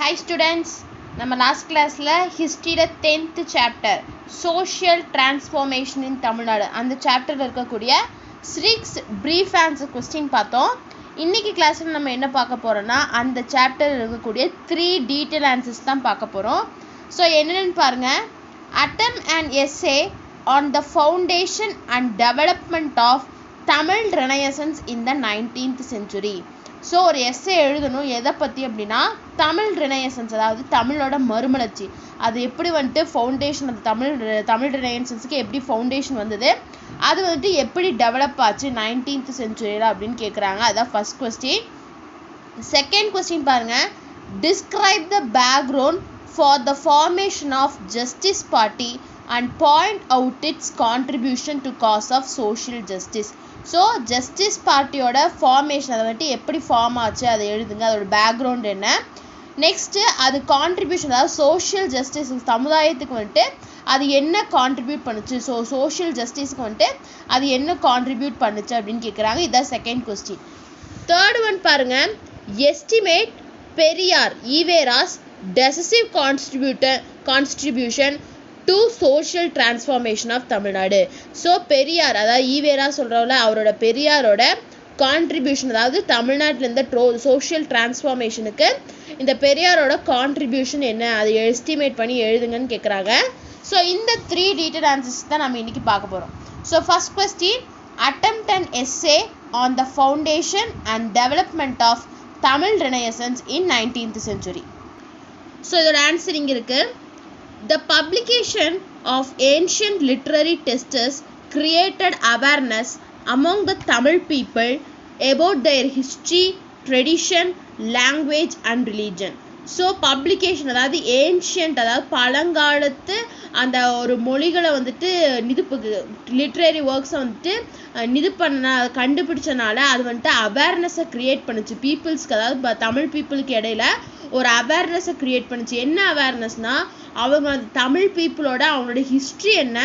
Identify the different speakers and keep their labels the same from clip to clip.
Speaker 1: Hi students, நம்ம last கிளாஸில் ஹிஸ்ட்ரியில் 10th சாப்டர் சோஷியல் டிரான்ஸ்ஃபார்மேஷன் இன் தமிழ்நாடு அந்த சாப்டரில் இருக்கக்கூடிய 6 ப்ரீஃப் ஆன்சர் கொஸ்டின் பார்த்தோம். இன்றைக்கி கிளாஸில் நம்ம என்ன பார்க்க போகிறோன்னா அந்த சாப்டரில் இருக்கக்கூடிய 3 டீட்டெயில் ஆன்சர்ஸ் தான் பார்க்க போகிறோம். ஸோ என்னென்னு பாருங்கள். Attempt and essay on the foundation and development of Tamil renaissance in the 19th century. So ஒரு எஸ்ஸே எழுதணும் எதை பற்றி அப்படின்னா தமிழ் ரெனயசன்ஸ், அதாவது தமிழோட மறுமலர்ச்சி, அது எப்படி வந்துட்டு ஃபவுண்டேஷன், அந்த தமிழ் ரெனயசன்ஸுக்கு எப்படி ஃபவுண்டேஷன் வந்தது, அது வந்துட்டு எப்படி டெவலப் ஆச்சு 19th century அப்படின்னு கேட்குறாங்க. அதுதான் ஃபர்ஸ்ட் கொஸ்டின். செகண்ட் கொஸ்டின் பாருங்கள். Describe the background for the formation of justice party and point out its contribution to cause of social justice. So justice பார்ட்டியோட ஃபார்மேஷன், அதை வந்துட்டு எப்படி ஃபார்ம் ஆச்சு அதை எழுதுங்க, அதோட பேக்ரவுண்ட் என்ன. நெக்ஸ்ட்டு அது கான்ட்ரிபியூஷன், அதாவது சோஷியல் ஜஸ்டிஸ், சமுதாயத்துக்கு வந்துட்டு அது என்ன கான்ட்ரிபியூட் பண்ணுச்சு, ஸோ சோஷியல் ஜஸ்டிஸுக்கு வந்துட்டு அது என்ன கான்ட்ரிபியூட் பண்ணுச்சு அப்படின்னு கேட்குறாங்க. இதுதான் செகண்ட் கொஸ்டின். தேர்ட் ஒன் பாருங்கள். Estimate Periyar EVR's decisive contribution to social transformation of Tamil Nadu. So Periyar, அதாவது ஈவேரா சொல்கிறவங்கள, அவரோட பெரியாரோட கான்ட்ரிபியூஷன், அதாவது தமிழ்நாட்டில் இருந்த சோஷியல் டிரான்ஸ்ஃபார்மேஷனுக்கு இந்த பெரியாரோட கான்ட்ரிபியூஷன் என்ன, அதை எஸ்டிமேட் பண்ணி எழுதுங்கன்னு கேட்குறாங்க. ஸோ இந்த 3 டீட்டெயில் ஆன்சர்ஸ் தான் நம்ம இன்றைக்கி பார்க்க போகிறோம். So first question, attempt and essay on the foundation and development of Tamil renaissance in 19th century. So இதோட ஆன்சர் இங்கே இருக்குது. The publication of ancient literary texts created awareness among the Tamil people about their history, tradition, language and religion. So publication, அதாவது ancient, அதாவது பழங்காலத்து அந்த ஒரு மொழிகளை வந்துட்டு லிட்ரரி ஒர்க்ஸை வந்துட்டு கண்டுபிடிச்சனால அது வந்துட்டு அவேர்னஸை க்ரியேட் பண்ணுச்சு பீப்புள்ஸ்க்கு, அதாவது தமிழ் பீப்புளுக்கு இடையில ஒரு அவேர்னஸை க்ரியேட் பண்ணுச்சு. என்ன அவேர்னஸ்னால், அவங்க தமிழ் பீப்புளோட அவங்களோட ஹிஸ்ட்ரி என்ன,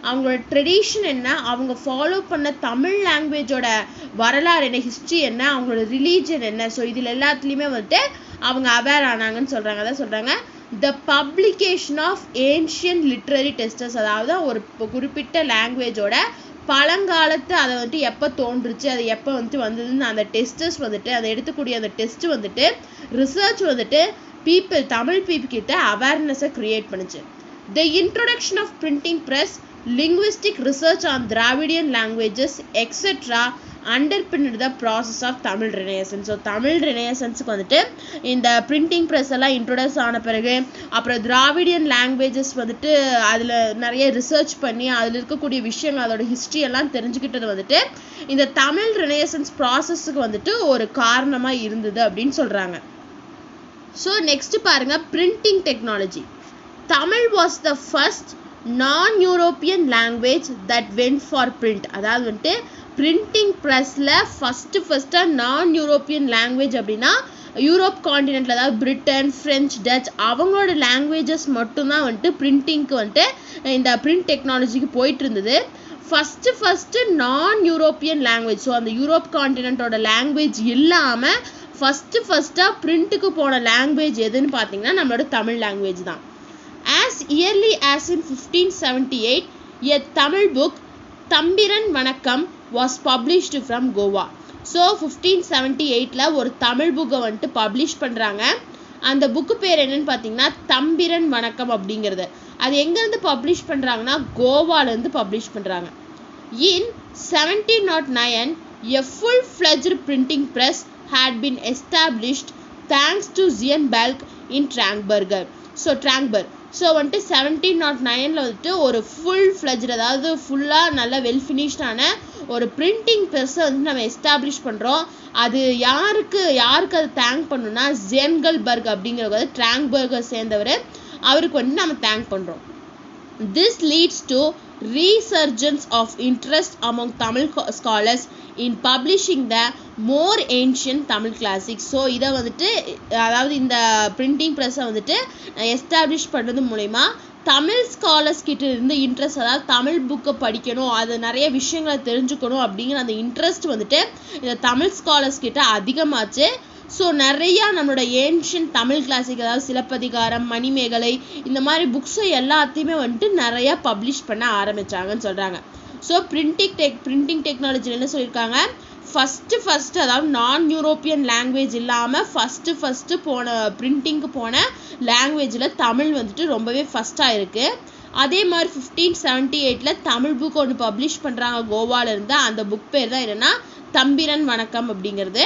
Speaker 1: அவங்களோட ட்ரெடிஷன் என்ன, அவங்க ஃபாலோ பண்ண தமிழ் லாங்குவேஜோட வரலாறு என்ன, ஹிஸ்ட்ரி என்ன, அவங்களோட ரிலீஜன் என்ன, ஸோ இதில் எல்லாத்துலேயுமே வந்துட்டு அவங்க அவேர் ஆனாங்கன்னு சொல்கிறாங்க. அதான் சொல்கிறாங்க the publication of ancient literary texts, அதாவது ஒரு குறிப்பிட்ட லாங்குவேஜோட பழங்காலத்து அதை வந்துட்டு எப்போ தோன்றுச்சு, அது எப்போ வந்துட்டு வந்ததுன்னு அந்த டெஸ்டஸ் வந்துட்டு, அதை எடுத்துக்கூடிய அந்த டெஸ்ட் வந்துட்டு ரிசர்ச் வந்துட்டு தமிழ் பீப்புள் கிட்ட அவேர்னஸை க்ரியேட் பண்ணுச்சு. The introduction of printing press, linguistic research on Dravidian languages etc. underpinned the process of Tamil Renaissance. So Tamil ரெனேசன்ஸுக்கு வந்துட்டு இந்த பிரிண்டிங் ப்ரெஸ் எல்லாம் இன்ட்ரோடியூஸ் ஆன பிறகு, அப்புறம் திராவிடியன் லாங்குவேஜஸ் வந்துட்டு அதில் நிறைய ரிசர்ச் பண்ணி அதில் இருக்கக்கூடிய விஷயங்கள், அதோட ஹிஸ்ட்ரி எல்லாம் தெரிஞ்சுக்கிட்டது வந்துட்டு இந்த தமிழ் ரெனேசன்ஸ் ப்ராசஸுக்கு வந்துட்டு ஒரு காரணமாக இருந்தது அப்படின்னு சொல்கிறாங்க. ஸோ நெக்ஸ்ட் பாருங்கள். Printing technology. Tamil was the first non-European language that went for print. அதாவது வந்துட்டு பிரிண்டிங் ப்ரெஸ்ஸில் ஃபஸ்ட்டாக நான்-யூரோப்பியன் லாங்குவேஜ் அப்படின்னா யூரோப் காண்டினென்ட்டில், அதாவது பிரிட்டன், ஃப்ரெஞ்ச், டச், அவங்களோட லாங்குவேஜஸ் மட்டும்தான் வந்துட்டு பிரிண்டிங்க்கு வந்துட்டு இந்த பிரிண்ட் டெக்னாலஜிக்கு போயிட்டு இருந்தது. ஃபஸ்ட்டு நான்-யூரோப்பியன் லாங்குவேஜ், ஸோ அந்த யூரோப் காண்டினென்ட்டோட லாங்குவேஜ் இல்லாமல் ஃபஸ்ட்டாக பிரிண்ட்டுக்கு போன லாங்குவேஜ் எதுன்னு பார்த்தீங்கன்னா நம்மளோட தமிழ் லாங்குவேஜ் தான். As early as in 1578, a Tamil book, Thambiran Vanakkam, was published from Goa. So 1578ல ஒரு தமிழ் புக்கை வந்துட்டு பப்ளிஷ் பண்ணுறாங்க. அந்த புக்கு பேர் என்னன்னு பார்த்தீங்கன்னா தம்பிரன் வணக்கம் அப்படிங்கிறது. அது எங்கேருந்து பப்ளிஷ் பண்ணுறாங்கன்னா கோவாலேருந்து பப்ளிஷ் பண்ணுறாங்க. In 1709, a full-fledged printing press had been established thanks to Zienbalg in Trangberg. So வந்துட்டு 1709 வந்துட்டு ஒரு ஃபுல்-ஃப்ளெஜ்டு, அதாவது ஃபுல்லாக நல்லா வெல் ஃபினிஷ்டான ஒரு பிரிண்டிங் ப்ரெஸ்ஸை வந்து நம்ம எஸ்டாப்ளிஷ் பண்ணுறோம். அது யாருக்கு அது தேங்க் பண்ணணும்னா ஜென்கல்பர்க் அப்படிங்கிறவர், வந்து ட்ராங்பர்கை சேர்ந்தவர், அவருக்கு வந்து நம்ம தேங்க் பண்ணுறோம். This leads to resurgence of interest among Tamil scholars in publishing the more ancient Tamil classics. So இதை வந்துட்டு, அதாவது இந்த பிரிண்டிங் ப்ரெஸ்ஸை வந்துட்டு எஸ்டாப்ளிஷ் பண்ணுறது மூலமா தமிழ் ஸ்காலர்ஸ் கிட்ட இருந்து இன்ட்ரெஸ்ட், அதாவது தமிழ் புக்கை படிக்கணும், அது நிறைய விஷயங்களை தெரிஞ்சுக்கணும் அப்படிங்கிற அந்த இன்ட்ரெஸ்ட் வந்துட்டு இந்த தமிழ் ஸ்காலர்ஸ் கிட்ட அதிகமாச்சு. ஸோ நிறையா நம்மளோட ஏன்ஷியன்ட் தமிழ் கிளாசிக், அதாவது சிலப்பதிகாரம், மணிமேகலை, இந்த மாதிரி புக்ஸை எல்லாத்தையுமே வந்துட்டு நிறையா பப்ளிஷ் பண்ண ஆரம்பித்தாங்கன்னு சொல்கிறாங்க. ஸோ பிரிண்டிங் டெக்னாலஜியில் என்ன சொல்லியிருக்காங்க, ஃபஸ்ட்டு அதாவது நான் யூரோப்பியன் லாங்குவேஜ் இல்லாமல் ஃபஸ்ட்டு போன பிரிண்டிங்க்கு போன லாங்குவேஜில் தமிழ் வந்துட்டு ரொம்பவே ஃபஸ்ட்டாக இருக்குது. அதே மாதிரி 1578 தமிழ் புக் ஒன்று பப்ளிஷ் பண்ணுறாங்க கோவாவிலேருந்து. அந்த புக் பேர் தான் என்னென்னா தம்பிரன் வணக்கம் அப்படிங்கிறது.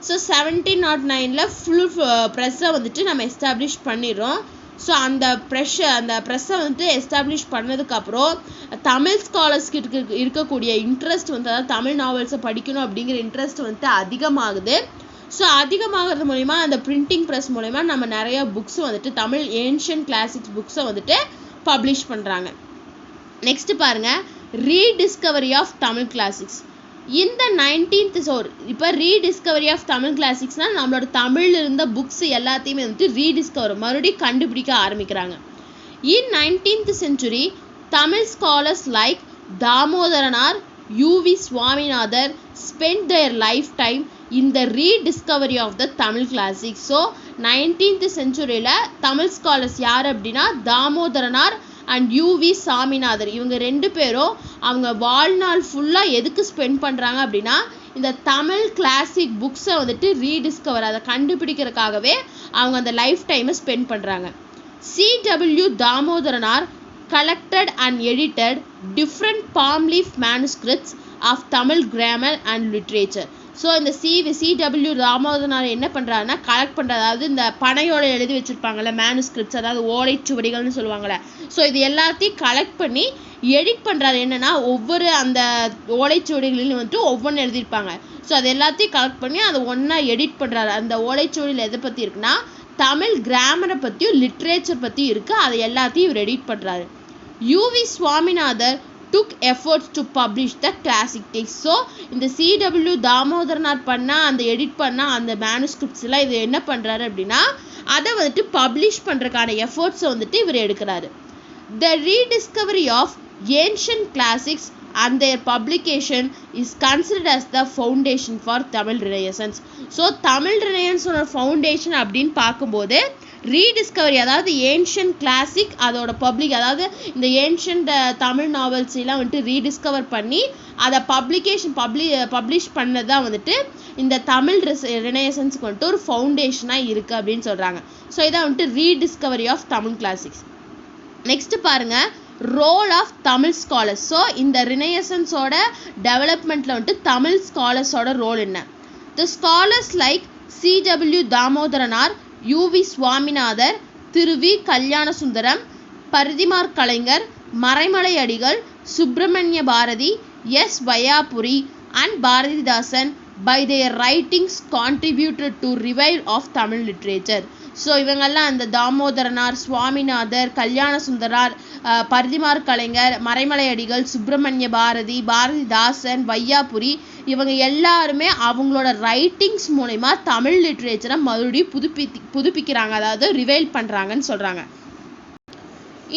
Speaker 1: ஸோ 1709 ஃபுல் ப்ரெஸ்ஸை வந்துட்டு நம்ம எஸ்டாப்ளிஷ் பண்ணிடுறோம். ஸோ அந்த ப்ரெஸ்ஸை வந்துட்டு எஸ்டாப்ளிஷ் பண்ணதுக்கப்புறம் தமிழ் ஸ்காலர்ஸ்க்கு இருக்கக்கூடிய இன்ட்ரெஸ்ட் வந்து, அதாவது தமிழ் நாவல்ஸை படிக்கணும் அப்படிங்கிற இன்ட்ரெஸ்ட் வந்துட்டு அதிகமாகுது. ஸோ அதிகமாகிறது மூலிமா அந்த பிரிண்டிங் ப்ரெஸ் மூலிமா நம்ம நிறைய புக்ஸ் வந்துட்டு தமிழ் ஏன்ஷியன்ட் கிளாசிக்ஸ் புக்ஸை வந்துட்டு பப்ளிஷ் பண்ணுறாங்க. நெக்ஸ்ட் பாருங்கள், ரீடிஸ்கவரி ஆஃப் தமிழ் கிளாசிக்ஸ். இந்த 19th இப்போ ரீடிஸ்கவரி ஆஃப் தமிழ் கிளாசிக்ஸ்னால் நம்மளோட தமிழில் இருந்த புக்ஸ் எல்லாத்தையுமே வந்துட்டு ரீடிஸ்கவர் மறுபடியும் கண்டுபிடிக்க ஆரம்பிக்கிறாங்க. In 19th century Tamil scholars like Damodaranar, U V Swaminathar spent their lifetime in the rediscovery of the Tamil classics. So 19th century Tamil scholars யார் அப்படின்னா தாமோதரனார் அண்ட் யூவி சாமிநாதர். இவங்க ரெண்டு பேரும் அவங்க வாழ்நாள் ஃபுல்லாக எதுக்கு ஸ்பெண்ட் பண்ணுறாங்க அப்படின்னா இந்த தமிழ் கிளாசிக் புக்ஸை வந்துட்டு ரீடிஸ்கவர், அதை கண்டுபிடிக்கிறதுக்காகவே அவங்க அந்த லைஃப் டைமை ஸ்பெண்ட் பண்ணுறாங்க. C.W. தாமோதரனார் collected and edited different palm leaf manuscripts of Tamil grammar and literature. So இந்த C.W. தாமோதரனார் என்ன பண்ணுறாருன்னா கலெக்ட் பண்ணுறது, அதாவது இந்த பனையோட எழுதி வச்சுருப்பாங்கள்ல மேனுஸ்கிரிப்ட்ஸ், அதாவது ஓலைச்சுவடிகள்னு சொல்லுவாங்கள்ல. ஸோ இது எல்லாத்தையும் கலெக்ட் பண்ணி எடிட் பண்ணுறாரு. என்னென்னா ஒவ்வொரு அந்த ஓலைச்சுவடிகளிலும் வந்துட்டு ஒவ்வொன்று எழுதியிருப்பாங்க. ஸோ அது எல்லாத்தையும் கலெக்ட் பண்ணி அதை ஒன்றா எடிட் பண்ணுறாரு. அந்த ஓலைச்சுவடியில் எதை பற்றி இருக்குன்னா தமிழ் கிராமரை பற்றியும் லிட்ரேச்சர் பற்றியும் இருக்குது. அதை எல்லாத்தையும் இவர் எடிட் பண்ணுறாரு. UV Swaminathar took efforts to publish the classic text. So இந்த C.W. தாமோதரனார் பண்ணால் அந்த எடிட் பண்ணால் அந்த மேனுஸ்கிரிப்ட்ஸ்லாம் இது என்ன பண்ணுறாரு அப்படின்னா அதை வந்துட்டு பப்ளிஷ் பண்ணுறதுக்கான எஃபர்ட்ஸை வந்துட்டு இவர் எடுக்கிறாரு. The rediscovery of ancient classics and their publication is considered as the foundation for Tamil Renaissance. So Tamil ரினையன்ஸோட ஃபவுண்டேஷன் அப்படின்னு பார்க்கும்போது ரீடிஸ்கவரி, அதாவது ஏன்ஷியன்ட் கிளாசிக் அதோட அதாவது இந்த ஏன்ஷியன்ட் தமிழ் நாவல்ஸ் எல்லாம் வந்துட்டு ரீடிஸ்கவர் பண்ணி அதை பப்ளிஷ் பண்ணது தான் வந்துட்டு இந்த தமிழ் ரினைசன்ஸுக்கு வந்துட்டு ஒரு ஃபவுண்டேஷனாக இருக்குது அப்படின்னு சொல்கிறாங்க. ஸோ இதான் வந்துட்டு rediscovery of Tamil classics. Next பாருங்கள், role of Tamil scholars. So இந்த ரினைசன்ஸோட டெவலப்மெண்ட்டில் வந்துட்டு தமிழ் ஸ்காலர்ஸோட ரோல் என்ன? The scholars like C.W. Damodaranar, U V Swaminathar, Thiru V Kalyana Sundaram, Parithimar Kalaignar, Maraimalai Adigal, Subramania Bharathi, S Vaiyapuri and Bharathidasan by their writings contributed to revival of Tamil literature. So இவங்கெல்லாம் அந்த தாமோதரனார், சுவாமிநாதர், கல்யாண சுந்தரார், பரிதிமார் கலைஞர், மறைமலை அடிகள், சுப்பிரமணிய பாரதி, பாரதிதாசன், வையாபுரி, இவங்க எல்லாருமே அவங்களோட ரைட்டிங்ஸ் மூலமா தமிழ் லிட்ரேச்சரை மறுபடியும் புதுப்பிக்கிறாங்க, அதாவது ரிவைல் பண்ணுறாங்கன்னு சொல்கிறாங்க.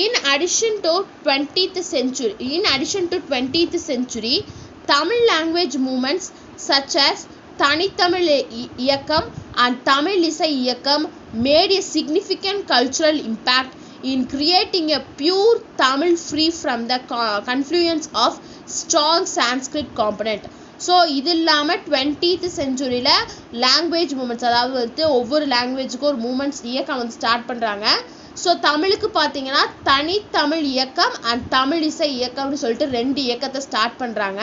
Speaker 1: In addition to 20th century, Tamil language movements such as தனித்தமிழ் இயக்கம் and தமிழ் இசை இயக்கம் made a significant cultural impact in creating a pure Tamil free from the confluence of strong Sanskrit component. So இது இல்லாமல் 20th centuryல language moments, அதாவது வந்து ஒவ்வொரு லாங்குவேஜுக்கும் ஒரு மூமெண்ட்ஸ் இயக்கம் வந்து ஸ்டார்ட் பண்ணுறாங்க. ஸோ தமிழுக்கு பார்த்தீங்கன்னா தனித்தமிழ் இயக்கம் அண்ட் தமிழ் இசை இயக்கம்னு சொல்லிட்டு 2 இயக்கத்தை ஸ்டார்ட் பண்ணுறாங்க.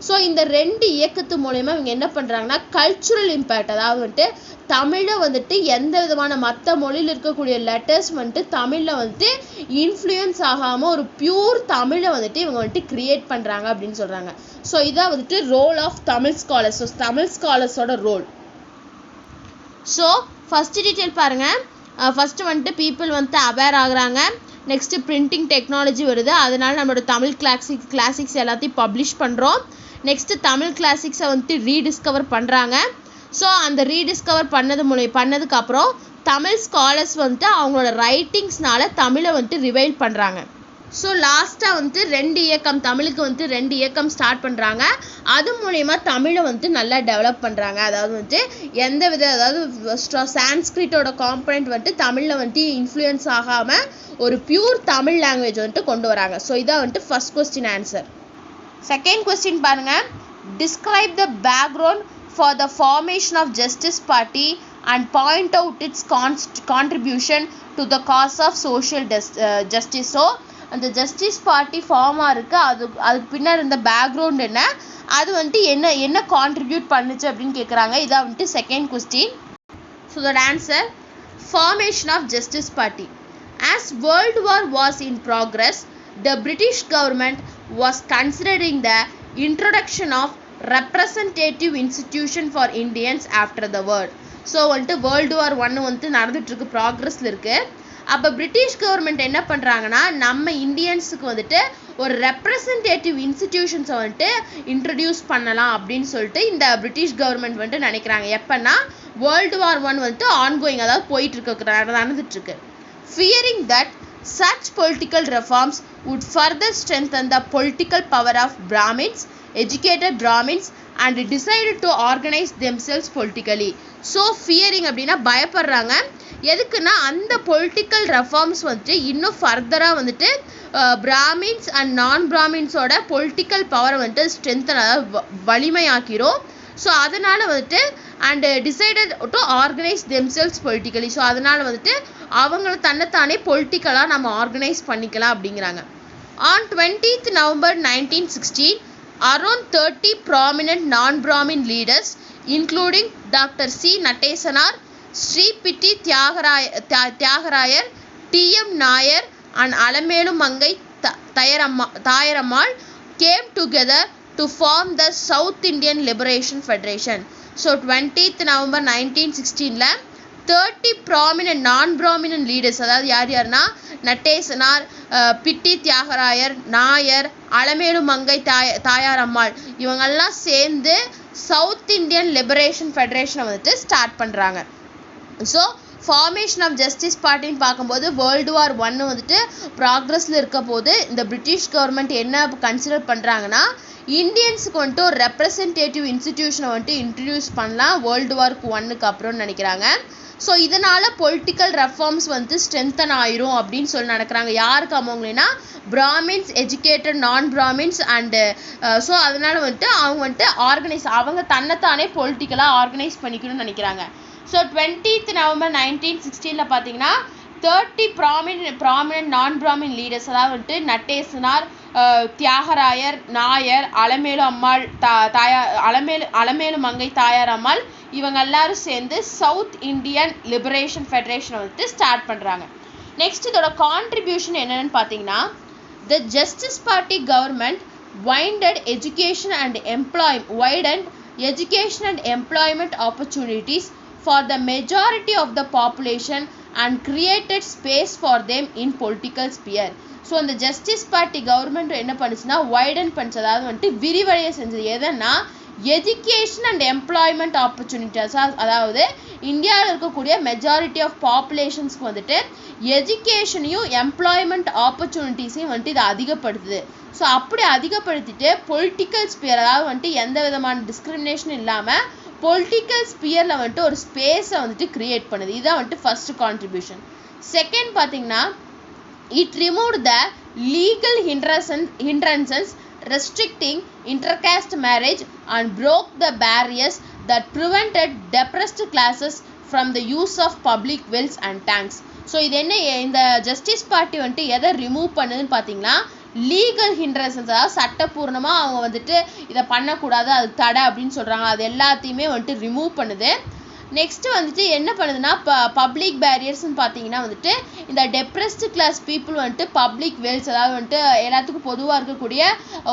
Speaker 1: ஸோ இந்த 2 இயக்கத்து மூலயமா இவங்க என்ன பண்ணுறாங்கன்னா கல்ச்சுரல் இம்பேக்ட், அதாவது வந்துட்டு தமிழை வந்துட்டு எந்த விதமான மற்ற மொழியில் இருக்கக்கூடிய லெட்டர்ஸ் வந்துட்டு தமிழில் வந்துட்டு இன்ஃப்ளூயன்ஸ் ஆகாமல் ஒரு பியூர் தமிழை வந்துட்டு இவங்க வந்துட்டு கிரியேட் பண்ணுறாங்க அப்படின்னு சொல்கிறாங்க. ஸோ இதான் வந்துட்டு role of Tamil scholars. So Tamil ஸ்காலர்ஸோட ரோல். ஸோ ஃபஸ்ட்டு டீட்டெயில் பாருங்கள். ஃபஸ்ட்டு வந்துட்டு பீப்புள் வந்துட்டு அவேர் ஆகுறாங்க. நெக்ஸ்ட்டு பிரிண்டிங் டெக்னாலஜி வருது, அதனால நம்மளோட தமிழ் கிளாசிக்ஸ் எல்லாத்தையும் பப்ளிஷ் பண்ணுறோம். நெக்ஸ்ட்டு தமிழ் கிளாசிக்ஸை வந்துட்டு ரீடிஸ்கவர் பண்ணுறாங்க. ஸோ அந்த ரீடிஸ்கவர் பண்ணதுக்கப்புறம் தமிழ் ஸ்காலர்ஸ் வந்துட்டு அவங்களோட ரைட்டிங்ஸ்னால தமிழை வந்துட்டு ரிவைல் பண்ணுறாங்க. ஸோ லாஸ்ட்டாக வந்து 2 இயக்கம், தமிழுக்கு வந்து 2 இயக்கம் ஸ்டார்ட் பண்ணுறாங்க. அது மூலயமா தமிழை வந்து நல்லா டெவலப் பண்ணுறாங்க. அதாவது வந்து எந்த வித, அதாவது சான்ஸ்கிரிட்டோட காம்பனண்ட் வந்துட்டு தமிழில் வந்துட்டு இன்ஃப்ளூயன்ஸ் ஆகாமல் ஒரு பியூர் தமிழ் லாங்குவேஜ் வந்துட்டு கொண்டு வராங்க. ஸோ இதான் வந்துட்டு first question answer. Second question பாருங்க. Describe the background for the formation of justice party and point out its contribution to the cause of social justice. So அந்த ஜஸ்டிஸ் பார்ட்டி ஃபார்ம் ஆயிருக்கு, அதுக்கு பின்னாடி இருந்த பேக்ரவுண்ட் என்ன, அது வந்துட்டு என்ன கான்ட்ரிபியூட் பண்ணுச்சு அப்படின்னு கேட்குறாங்க. இதான் வந்துட்டு second question. So that answer formation of justice Party. As World War was in progress, the British government was considering the introduction of representative institution for Indians after the war. So வந்துட்டு World War I வந்துட்டு நடந்துட்டுருக்கு, ப்ராக்ரஸில் இருக்குது. அப்போ British government என்ன பண்ணுறாங்கன்னா, நம்ம இந்தியன்ஸுக்கு வந்துட்டு ஒரு ரெப்ரசன்டேட்டிவ் இன்ஸ்டிடியூஷன்ஸை வந்துட்டு இன்ட்ரடியூஸ் பண்ணலாம் அப்படின்னு சொல்லிட்டு இந்த பிரிட்டிஷ் கவர்மெண்ட் வந்துட்டு நினைக்கிறாங்க. எப்போன்னா World War I வந்துட்டு ஆன்கோயிங், அதாவது போயிட்டுருக்கு, நடந்துட்டுருக்கு. Fearing that such political reforms would further strengthen the political power of Brahmins, educated Brahmins, and decided to organize themselves politically. So fearing அப்படின்னா பயப்படுறாங்க. எதுக்குன்னா அந்த பொலிட்டிக்கல் ரெஃபார்ம்ஸ் வந்துட்டு இன்னும் ஃபர்தராக வந்துட்டு பிராமின்ஸ் அண்ட் நான் பிராமின்ஸோட பொலிட்டிக்கல் பவரை வந்துட்டு ஸ்ட்ரென்தன், அதாவது வலிமையாக்கிறோம். ஸோ அதனால் வந்துட்டு and decided to organise themselves politically. So அதனால் வந்துட்டு அவங்கள தன்னைத்தானே பொலிட்டிக்கலாக நம்ம ஆர்கனைஸ் பண்ணிக்கலாம் அப்படிங்கிறாங்க. On 20th November 1916, around 30 prominent non-Brahmin leaders, including Dr. C. Natesanar, Sri Pitti Tyagarayar, T.M. Nair, and Alamelu Mangai Tayarammal came together to form the South Indian Liberation Federation. So 20th November 1916 30 prominent non-Brahmin leaders, அதாவது யார்னா நட்டேசனார், பிட்டி தியாகராயர், நாயர், அலமேலு மங்கை தாயாரம்மாள், இவங்கெல்லாம் சேர்ந்து south Indian liberation ஃபெடரேஷனை வந்துட்டு start பண்ணுறாங்க. So formation of justice பார்ட்டின்னு பார்க்கும்போது World War I வந்துட்டு ப்ராக்ரஸில் இருக்க போது இந்த பிரிட்டிஷ் கவர்மெண்ட் என்ன கன்சிடர் பண்ணுறாங்கன்னா, இந்தியன்ஸுக்கு வந்துட்டு ஒரு ரெப்ரசன்டேட்டிவ் இன்ஸ்டிடியூஷனை வந்துட்டு இன்ட்ரடியூஸ் பண்ணலாம் World War I அப்புறம்னு நினைக்கிறாங்க. ஸோ இதனால் பொலிட்டிக்கல் ரெஃபார்ம்ஸ் வந்து ஸ்ட்ரென்தன் ஆயிரும் அப்படின்னு சொல்லி நடக்கிறாங்க. யாருக்கு அவங்களா பிராமின்ஸ், எஜுகேட்டட் நான் பிராமின்ஸ் அண்டு ஸோ அதனால் வந்துட்டு அவங்க வந்துட்டு அவங்க தன்னைத்தானே பொலிட்டிக்கலாக ஆர்கனைஸ் பண்ணிக்கணும்னு நினைக்கிறாங்க. ஸோ 20th November 1916 பார்த்தீங்கன்னா 30 ப்ராமினன்ட் நான் பிராமின் லீடர்ஸ், அதாவது வந்துட்டு நட்டேசனார், தியாகராயர், நாயர், அலமேலு அம்மாள் அலமேலு மங்கை தாயார் அம்மாள், இவங்க எல்லாரும் சேர்ந்து சவுத் இந்தியன் லிபரேஷன் ஃபெடரேஷனை வந்துட்டு ஸ்டார்ட் பண்ணுறாங்க. நெக்ஸ்ட் இதோட கான்ட்ரிபியூஷன் என்னென்னு பார்த்தீங்கன்னா, த justice party government widened education and employment opportunities for the majority of the population and created space for them in political sphere. So அந்த ஜஸ்டிஸ் பார்ட்டி கவர்மெண்ட் என்ன பண்ணுச்சுன்னா widen பண்ணுச்சு, அதாவது வந்துட்டு விரிவடைய செஞ்சது. எதுன்னா எஜுகேஷன் அண்ட் எம்ப்ளாய்மெண்ட் ஆப்பர்ச்சுனிட்டிஸ், அதாவது இந்தியாவில் இருக்கக்கூடிய மெஜாரிட்டி ஆஃப் பாப்புலேஷன்ஸ்க்கு வந்துட்டு எஜுகேஷனையும் எம்ப்ளாய்மெண்ட் ஆப்பர்ச்சுனிட்டிஸையும் வந்துட்டு இதை அதிகப்படுத்துது. ஸோ அப்படி அதிகப்படுத்திட்டு பொலிட்டிக்கல் ஸ்பியர், அதாவது வந்துட்டு எந்த விதமான டிஸ்கிரிமினேஷன் இல்லாமல் பொலிட்டிக்கல் ஸ்பியரில் வந்துட்டு ஒரு ஸ்பேஸை வந்துட்டு கிரியேட் பண்ணுது. இதுதான் வந்துட்டு ஃபர்ஸ்ட் கான்ட்ரிபியூஷன். செகண்ட் பார்த்தீங்கன்னா, it removed the legal hindrances restricting intercaste marriage and broke the barriers that prevented depressed classes from the use of public wells and tanks. So இது என்ன, இந்த ஜஸ்டிஸ் பார்ட்டி வந்துட்டு எதை remove பண்ணுதுன்னு பார்த்தீங்கன்னா, legal hindrances, அதாவது சட்டப்பூர்ணமாக அவங்க வந்துட்டு இதை பண்ணக்கூடாது, அது தடை அப்படின்னு சொல்கிறாங்க, அது எல்லாத்தையுமே வந்துட்டு ரிமூவ் பண்ணுது. நெக்ஸ்ட்டு வந்துட்டு என்ன பண்ணுதுன்னா, பப்ளிக் பேரியர்ஸ்ன்னு பார்த்தீங்கன்னா வந்துட்டு இந்த டெப்ரெஸ்டு கிளாஸ் பீப்புள் வந்துட்டு பப்ளிக் வெல்ஸ், அதாவது வந்துட்டு எல்லாத்துக்கும் பொதுவாக இருக்கக்கூடிய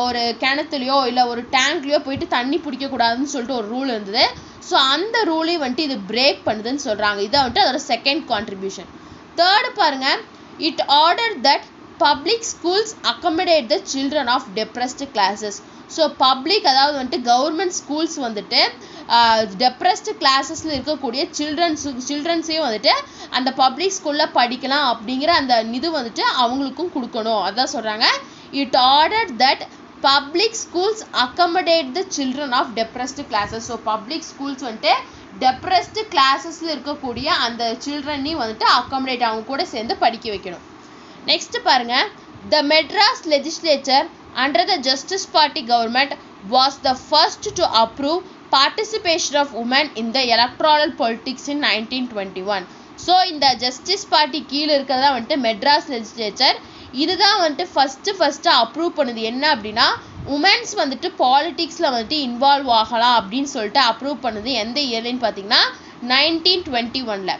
Speaker 1: ஒரு கிணத்துலையோ இல்லை ஒரு டேங்க்லையோ போயிட்டு தண்ணி பிடிக்கக்கூடாதுன்னு சொல்லிட்டு ஒரு ரூல் இருந்தது. ஸோ அந்த ரூலையும் வந்துட்டு இது பிரேக் பண்ணுதுன்னு சொல்கிறாங்க. இதை வந்துட்டு அதோட செகண்ட் கான்ட்ரிபியூஷன். தேர்டு பாருங்க, it order that public schools accommodate the children of depressed classes. So public, அதாவது வந்துட்டு கவர்மெண்ட் ஸ்கூல்ஸ் வந்துட்டு டெப்ரெஸ்டு கிளாஸஸில் இருக்கக்கூடிய சில்ட்ரன்ஸையும் வந்துட்டு அந்த பப்ளிக் ஸ்கூலில் படிக்கலாம் அப்படிங்கிற அந்த இது வந்துட்டு அவங்களுக்கும் கொடுக்கணும். அதான் சொல்கிறாங்க. It order that public schools accommodate the children of depressed classes. So public schools வந்துட்டு டெப்ரெஸ்டு கிளாஸஸில் இருக்கக்கூடிய அந்த சில்ட்ரனையும் வந்துட்டு அக்கமடேட் அவங்க கூட சேர்ந்து படிக்க வைக்கணும். நெக்ஸ்ட் பாருங்க. The Madras legislature under the Justice Party government was the first to approve participation of women in the electoral politics in 1921. So இந்த ஜஸ்டிஸ் பார்ட்டி கீழே இருக்கிறதா வந்துட்டு மெட்ராஸ் லெஜிஸ்லேச்சர் இதுதான் வந்துட்டு ஃபஸ்ட்டு அப்ரூவ் பண்ணுது. என்ன அப்படின்னா உமன்ஸ் வந்துட்டு பாலிட்டிக்ஸில் வந்துட்டு இன்வால்வ் ஆகலாம் அப்படின்னு சொல்லிட்டு அப்ரூவ் பண்ணுது. எந்த இயர்லன்னு பார்த்தீங்கன்னா 1921.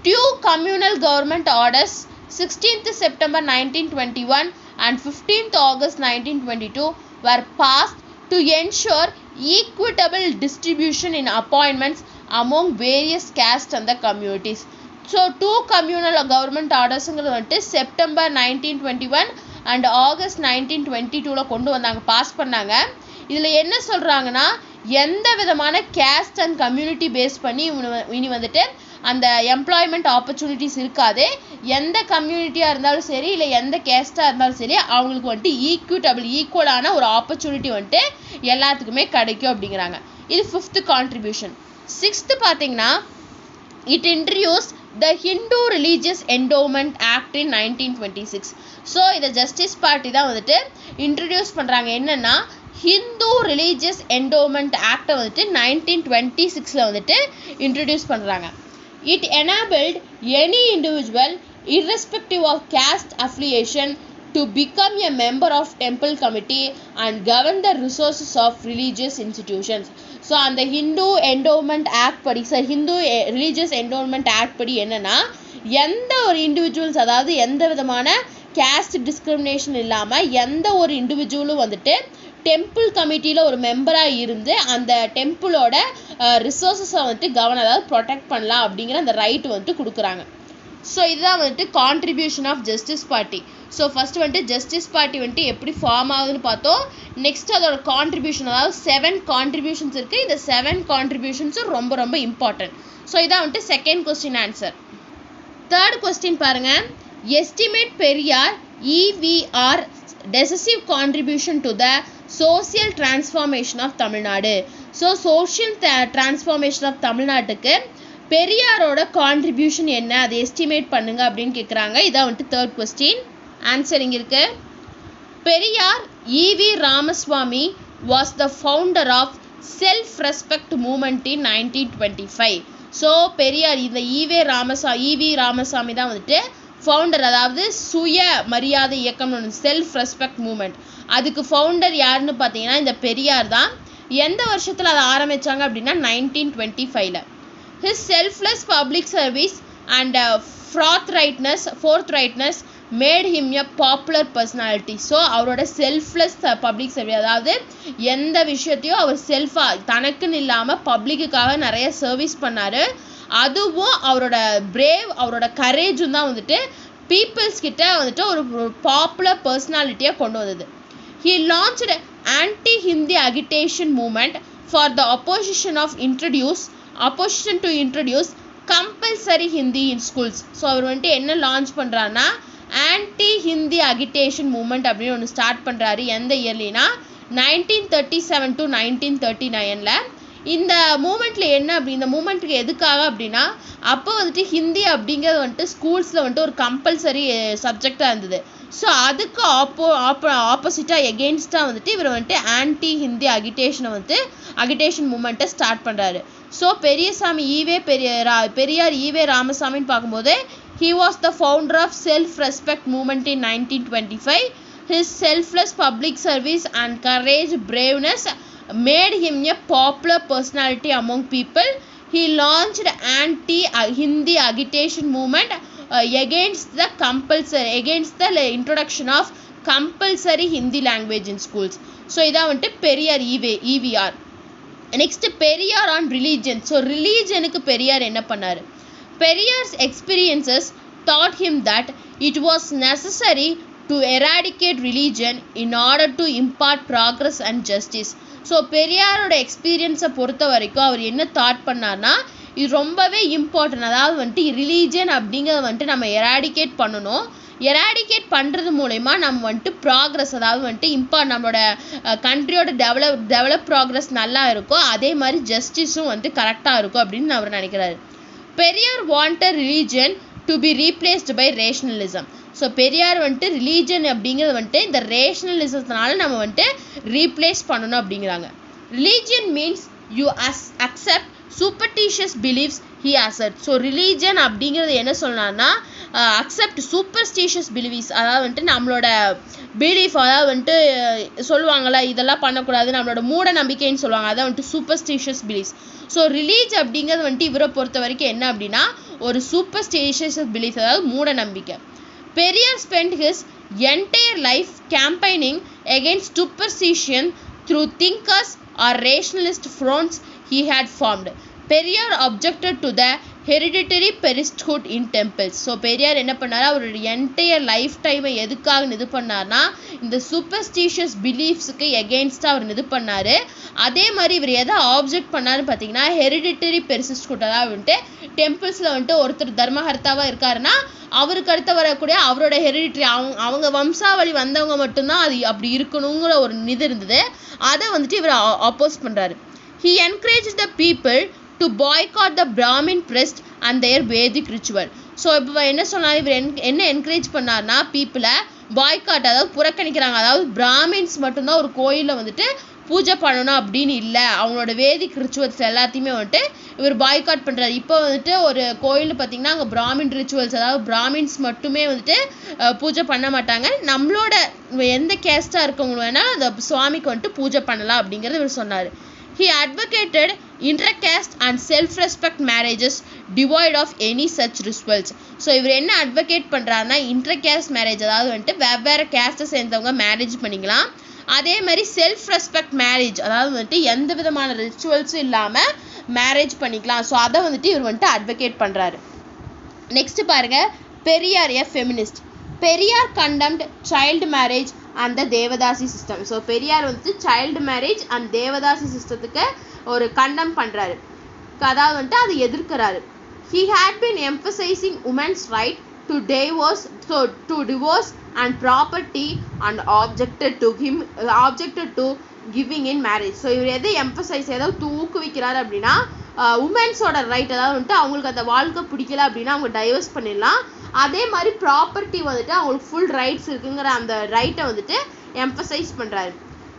Speaker 1: 2 communal government orders 16th September 1921 and 15th August 1922 were passed to ensure equitable distribution in appointments among various castes and the communities. So 2 communal government orders வந்துட்டு செப்டம்பர் 1921 and ஆகஸ்ட் 1922 கொண்டு வந்தாங்க, pass பண்ணாங்க. இதில் என்ன சொல்கிறாங்கன்னா எந்த விதமான கேஸ்ட் அண்ட் கம்யூனிட்டி பேஸ் பண்ணி இனி வந்துட்டு அந்த எம்ப்ளாய்மெண்ட் ஆப்பர்ச்சுனிட்டிஸ் இருக்காது. எந்த கம்யூனிட்டியாக இருந்தாலும் சரி இல்லை எந்த கேஸ்ட்டாக இருந்தாலும் சரி அவங்களுக்கு வந்துட்டு ஈக்குவலான ஒரு ஆப்பர்ச்சுனிட்டி வந்துட்டு எல்லாத்துக்குமே கிடைக்கும் அப்படிங்கிறாங்க. இது 5th கான்ட்ரிபியூஷன். 6th பார்த்தீங்கன்னா it introduce the Hindu religious endowment act in 1926. So இதை ஜஸ்டிஸ் பார்ட்டி தான் வந்துட்டு இன்ட்ரடியூஸ் பண்ணுறாங்க. என்னென்னா ஹிந்து ரிலீஜியஸ் என்டோமெண்ட் ஆக்டை வந்துட்டு 1926 வந்துட்டு இன்ட்ரடியூஸ் பண்ணுறாங்க. It enabled any individual, irrespective of caste affiliation, to become a member of temple committee and govern the resources of religious institutions. So அந்த Hindu endowment act படி Hindu religious endowment act படி என்னென்னா எந்த ஒரு individuals, அதாவது எந்த விதமான கேஸ்ட் டிஸ்கிரிமினேஷன் இல்லாமல் எந்த ஒரு இண்டிவிஜுவலும் வந்துட்டு டெம்பிள் கமிட்டியில் ஒரு மெம்பராக இருந்து அந்த டெம்பிளோட ரிசோர்ஸஸை வந்துட்டு அதாவது ப்ரொடெக்ட் பண்ணலாம் அப்படிங்கிற அந்த ரைட் வந்துட்டு கொடுக்குறாங்க. ஸோ இதுதான் வந்துட்டு contribution of justice Party. So first வந்துட்டு ஜஸ்டிஸ் பார்ட்டி வந்துட்டு எப்படி ஃபார்ம் ஆகுதுன்னு பார்த்தோம். நெக்ஸ்ட் அதோட கான்ட்ரிபியூஷன், அதாவது 7 கான்ட்ரிபியூஷன்ஸ் இருக்குது. இந்த 7 கான்ட்ரிபியூஷன்ஸும் ரொம்ப ரொம்ப இம்பார்ட்டன்ட். ஸோ இதான் வந்துட்டு second question answer. Third question பாருங்கள். Estimate Periyar EVR decisive contribution to the social transformation of Tamil Nadu. So social transformation of தமிழ்நாட்டுக்கு பெரியாரோட கான்ட்ரிபியூஷன் என்ன, அதை எஸ்டிமேட் பண்ணுங்க அப்படின்னு கேட்குறாங்க. இதான் வந்துட்டு தேர்ட் கொஸ்டின். ஆன்சர் இங்கே இருக்கு. Periyar EV Ramaswamy was the founder of self respect movement in 1925. So Periyar இந்த EV ராமசாமி தான் வந்துட்டு ஃபவுண்டர், அதாவது சுய மரியாதை இயக்கம், செல்ஃப் ரெஸ்பெக்ட் மூமெண்ட். அதுக்கு ஃபவுண்டர் யாருன்னு பார்த்தீங்கன்னா இந்த பெரியார் தான். எந்த வருஷத்தில் அதை ஆரம்பித்தாங்க அப்படின்னா 1925. His selfless public service and forthrightness made him a popular personality. So அவரோட செல்ஃப்லெஸ் பப்ளிக் சர்வீஸ், அதாவது எந்த விஷயத்தையும் அவர் செல்ஃபாக தனக்குன்னு இல்லாமல் பப்ளிக்குக்காக நிறைய சர்வீஸ் பண்ணார். அதுவும் அவரோட அவரோட கரேஜும் தான் வந்துட்டு பீப்புள்ஸ் கிட்ட வந்துட்டு ஒரு பாப்புலர் பர்சனாலிட்டியாக கொண்டு வந்தது. He launched anti-Hindi agitation movement for the opposition to introduce compulsory Hindi in schools. So அவர் வந்துட்டு என்ன லான்ச் பண்ணுறாருன்னா ஆன்டி ஹிந்தி அகிடேஷன் மூமெண்ட் அப்படின்னு ஒன்று ஸ்டார்ட் பண்ணுறாரு. எந்த இயர்லினா 1937 to 1939. இந்த மூமெண்ட்டில் என்ன இந்த மூமெண்ட்டுக்கு எதுக்காக அப்படின்னா அப்போ வந்துட்டு ஹிந்தி அப்படிங்கிறது வந்துட்டு ஸ்கூல்ஸில் வந்துட்டு ஒரு கம்பல்சரி சப்ஜெக்டாக இருந்தது. ஸோ அதுக்கு ஆப்போசிட்டாக எகெயின்ஸ்டாக வந்துட்டு இவர் வந்துட்டு ஆன்டி ஹிந்தி அகிடேஷன் மூமெண்ட்டை ஸ்டார்ட் பண்ணுறாரு. ஸோ பெரியார் ஈவே ராமசாமின்னு பார்க்கும்போது he was the founder of self-respect movement in 1925. His selfless public service and courage, braveness made him a popular personality among people. He launched anti-Hindi agitation movement against the introduction of compulsory Hindi language in schools. So இதான் வந்துட்டு Periyar EVR. Next Periyar on religion. So ரிலீஜனுக்கு பெரியார் என்ன பண்ணார்? Periyar's experiences taught him that it was necessary to eradicate religion in order to impart progress and justice. So பெரியாரோட எக்ஸ்பீரியன்ஸை பொறுத்த வரைக்கும் அவர் என்ன தாட் பண்ணார்னா, இது ரொம்பவே இம்பார்ட்டன்ட். அதாவது வந்துட்டு ரிலீஜன் அப்படிங்கிறத வந்துட்டு நம்ம எராடிகேட் பண்ணணும். எராடிகேட் பண்ணுறது மூலயமா நம்ம வந்துட்டு ப்ராக்ரஸ், அதாவது வந்துட்டு நம்மளோட கண்ட்ரியோட டெவலப் ப்ராக்ரஸ் நல்லா இருக்கும், அதே மாதிரி ஜஸ்டிஸும் வந்துட்டு கரெக்டாக இருக்கும் அப்படின்னு அவர் நினைக்கிறாரு. Periyar wanted religion to be replaced by rationalism. So Periyar வந்துட்டு ரிலீஜன் அப்படிங்கிறது வந்துட்டு இந்த ரேஷனலிசத்தினால நம்ம வந்துட்டு ரீப்ளேஸ் பண்ணணும் அப்படிங்கிறாங்க. Religion means you accept superstitious beliefs he assert. So religion அப்படிங்கிறது என்ன சொன்னார்னா, அக்செப்ட் சூப்பர்ஸ்டிஷியஸ் பிலீஃப்ஸ், அதாவது வந்துட்டு நம்மளோட பிலீஃப், அதாவது வந்துட்டு சொல்லுவாங்கள்ல இதெல்லாம் பண்ணக்கூடாது, நம்மளோட மூட நம்பிக்கைன்னு சொல்லுவாங்க, அதான் வந்துட்டு சூப்பர்ஸ்டிஷியஸ் பிலீஃப்ஸ். ஸோ ரிலீஜ் அப்படிங்கிறது வந்துட்டு இவரை பொறுத்த வரைக்கும் என்ன அப்படின்னா ஒரு சூப்பர்ஸ்டிஷியஸ் பிலீஃப், அதாவது மூட நம்பிக்கை. Periyar spent his entire life campaigning against superstition through thinkers or rationalist fronts he had formed. Periyar objected to the hereditary priesthood in temples. So Periyar என்ன பண்ணார், அவரோட என்டையர் லைஃப் டைமை எதுக்காக இது பண்ணார்னா இந்த சூப்பர்ஸ்டிஷியஸ் பிலீஃப்ஸுக்கு எகெயின்ஸ்டாக அவர் இது பண்ணார். அதே மாதிரி இவர் எதை ஆப்ஜெக்ட் பண்ணாருன்னு பார்த்தீங்கன்னா ஹெரிடிட்டரி பெரிஸ்ட்ஹுட், அதாவது வந்துட்டு டெம்பிள்ஸில் வந்துட்டு ஒருத்தர் தர்மஹர்த்தாவாக இருக்காருன்னா அவருக்கு அடுத்து வரக்கூடிய அவரோட ஹெரிடிட்டரி அவங்க வம்சாவளி வந்தவங்க மட்டும்தான் அது அப்படி இருக்கணுங்கிற ஒரு இது இருந்தது. அதை வந்துட்டு இவர் ஆப்போஸ் பண்ணுறாரு. He encouraged the people to boycott the Brahmin priest and their Vedic ritual. So இப்போ என்ன சொன்னார், இவர் என்ன என்கரேஜ் பண்ணார்னா பீப்புளை பாய்காட், அதாவது புறக்கணிக்கிறாங்க, அதாவது பிராமின்ஸ் மட்டும்தான் ஒரு கோயிலில் வந்துட்டு பூஜை பண்ணணும் அப்படின்னு இல்லை, அவங்களோட வேதிக் ரிச்சுவல்ஸ் எல்லாத்தையுமே வந்துட்டு இவர் பாய்காட் பண்ணுறாரு. இப்போ வந்துட்டு ஒரு கோயில் பார்த்திங்கன்னா அங்கே பிராமின் ரிச்சுவல்ஸ், அதாவது பிராமின்ஸ் மட்டுமே வந்துட்டு பூஜை பண்ண மாட்டாங்க, நம்மளோட எந்த கேஸ்டாக இருக்கவங்களும் வேணால் அந்த சுவாமிக்கு வந்துட்டு பூஜை பண்ணலாம் அப்படிங்கிறது இவர் சொன்னார். He advocated intercaste and self-respect marriages devoid of any such rituals. So இவர் என்ன அட்வொகேட் பண்ணுறாருன்னா இன்டர்கேஸ்ட் மேரேஜ், அதாவது வந்துட்டு வெவ்வேறு கேஸ்ட்டை சேர்ந்தவங்க மேரேஜ் பண்ணிக்கலாம், அதே மாதிரி செல்ஃப் ரெஸ்பெக்ட் மேரேஜ், அதாவது வந்துட்டு எந்த விதமான ரிச்சுவல்ஸும் இல்லாமல் மேரேஜ் பண்ணிக்கலாம். ஸோ அதை வந்துட்டு இவர் வந்துட்டு அட்வொகேட் பண்ணுறாரு. நெக்ஸ்ட் பாருங்க, Periyar a feminist. Periyar condemned child marriage and the devadasi system. So Periyar வந்துட்டு சைல்டு மேரேஜ் அண்ட் தேவதாசி சிஸ்டத்துக்கு ஒரு கண்டம் பண்ணுறாரு, அதாவது வந்துட்டு அதை எதிர்க்கிறாரு. He had been emphasizing women's right to divorce and property and objected to giving in marriage. So இவர் எதை எம்பசைஸ் எதாவது ஊக்குவிக்கிறாரு அப்படின்னா உமன்ஸோட ரைட், அதாவது வந்துட்டு அவங்களுக்கு அந்த வாழ்க்கை பிடிக்கல அப்படின்னா அவங்க டைவர்ஸ் பண்ணிடலாம், அதே மாதிரி ப்ராப்பர்ட்டி வந்துட்டு அவங்களுக்கு ஃபுல் ரைட்ஸ் இருக்குங்கிற அந்த ரைட்டை வந்துட்டு எம்பசைஸ் பண்ணுறாரு.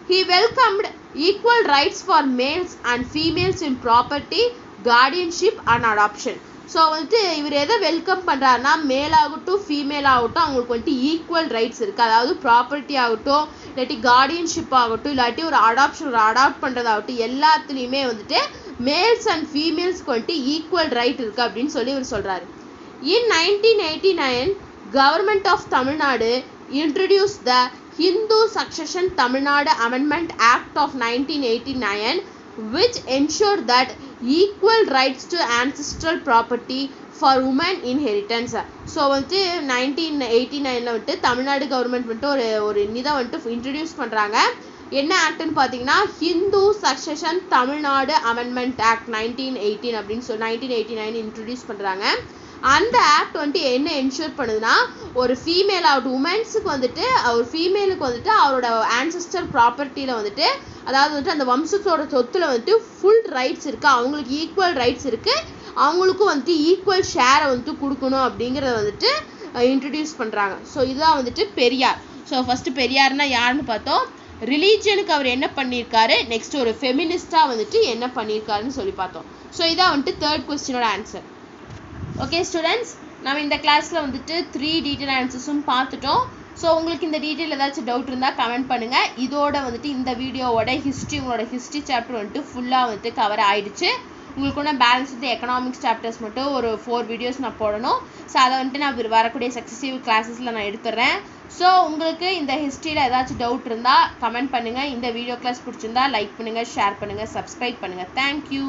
Speaker 1: He welcomed equal rights for males and females in property, guardianship and adoption. So வந்துட்டு இவர் எதை வெல்கம் பண்ணுறாருனா மேல் ஆகட்டும் ஃபீமேல் ஆகட்டும் அவங்களுக்கு வந்துட்டு ஈக்குவல் ரைட்ஸ் இருக்குது, அதாவது ப்ராப்பர்ட்டி ஆகட்டும் இல்லாட்டி கார்டியன்ஷிப் ஆகட்டும் இல்லாட்டி ஒரு அடாப்ட் பண்ணுறதாகட்டும் எல்லாத்துலேயுமே வந்துட்டு மேல்ஸ் அண்ட் ஃபீமேல்ஸ்க்கு வந்துட்டு ஈக்குவல் ரைட் இருக்குது அப்படின்னு சொல்லி இவர் சொல்கிறாரு. In 1989, Government of Tamil Nadu introduced the Hindu Succession Tamil Nadu Amendment Act of 1989, which ensured that equal rights to ancestral property for women inheritance. So வந்துட்டு 1989 வந்துட்டு தமிழ்நாடு கவர்மெண்ட் வந்துட்டு ஒரு இதை வந்துட்டு இன்ட்ரடியூஸ் பண்ணுறாங்க. என்ன ஆக்ட்னு பார்த்தீங்கன்னா Hindu succession Tamil Nadu amendment act 1918 அப்படின்னு சொல்லி 1989 இன்ட்ரடியூஸ் பண்ணுறாங்க. அந்த ஆக்ட் வந்துட்டு என்ன என்ஷூர் பண்ணுதுன்னா ஒரு ஃபீமேல் ஆகட்டும் உமன்ஸுக்கு வந்துட்டு ஒரு ஃபீமேலுக்கு வந்துட்டு அவரோட ஆன்செஸ்டர் ப்ராப்பர்ட்டியில் வந்துட்டு அதாவது வந்துட்டு அந்த வம்சத்தோட சொத்துல வந்துட்டு ஃபுல் ரைட்ஸ் இருக்குது, அவங்களுக்கு ஈக்குவல் ரைட்ஸ் இருக்குது, அவங்களுக்கும் வந்துட்டு ஈக்குவல் ஷேரை வந்துட்டு கொடுக்கணும் அப்படிங்கிறத வந்துட்டு இன்ட்ரடியூஸ் பண்ணுறாங்க. ஸோ இதுதான் வந்துட்டு பெரியார். ஸோ ஃபஸ்ட்டு பெரியார்னா யாருன்னு பார்த்தோம், ரிலீஜனுக்கு அவர் என்ன பண்ணியிருக்காரு, நெக்ஸ்ட் ஒரு ஃபெமினிஸ்டாக வந்துட்டு என்ன பண்ணியிருக்காருன்னு சொல்லி பார்த்தோம். ஸோ இதான் வந்துட்டு தேர்ட் கொஸ்டினோட ஆன்சர். ஓகே ஸ்டூடெண்ட்ஸ், நம்ம இந்த கிளாஸில் வந்துட்டு 3 டீட்டெயில் ஆன்சர்ஸும் பார்த்துட்டோம். ஸோ உங்களுக்கு இந்த டீட்டெயில் ஏதாச்சும் டவுட் இருந்தால் கமெண்ட் பண்ணுங்கள். இதோட வந்துட்டு இந்த வீடியோவோட உங்களோட ஹிஸ்ட்ரி சாப்டர் வந்துட்டு ஃபுல்லாக வந்துட்டு கவர் ஆகிடுச்சு. உங்களுக்கு ஒன்று பேலன்ஸ் வந்து எக்கனாமிக்ஸ் சாப்டர்ஸ் மட்டும் ஒரு 4 வீடியோஸ் நான் போடணும். ஸோ அதை வந்துட்டு நான் வரக்கூடிய சக்ஸஸிவ் கிளாஸஸில் நான் எடுத்துடுறேன். ஸோ உங்களுக்கு இந்த ஹிஸ்ட்ரியில் ஏதாச்சும் டவுட் இருந்தால் கமெண்ட் பண்ணுங்கள். இந்த வீடியோ கிளாஸ் பிடிச்சிருந்தா லைக் பண்ணுங்கள், ஷேர் பண்ணுங்கள், சப்ஸ்கிரைப் பண்ணுங்கள். தேங்க்யூ.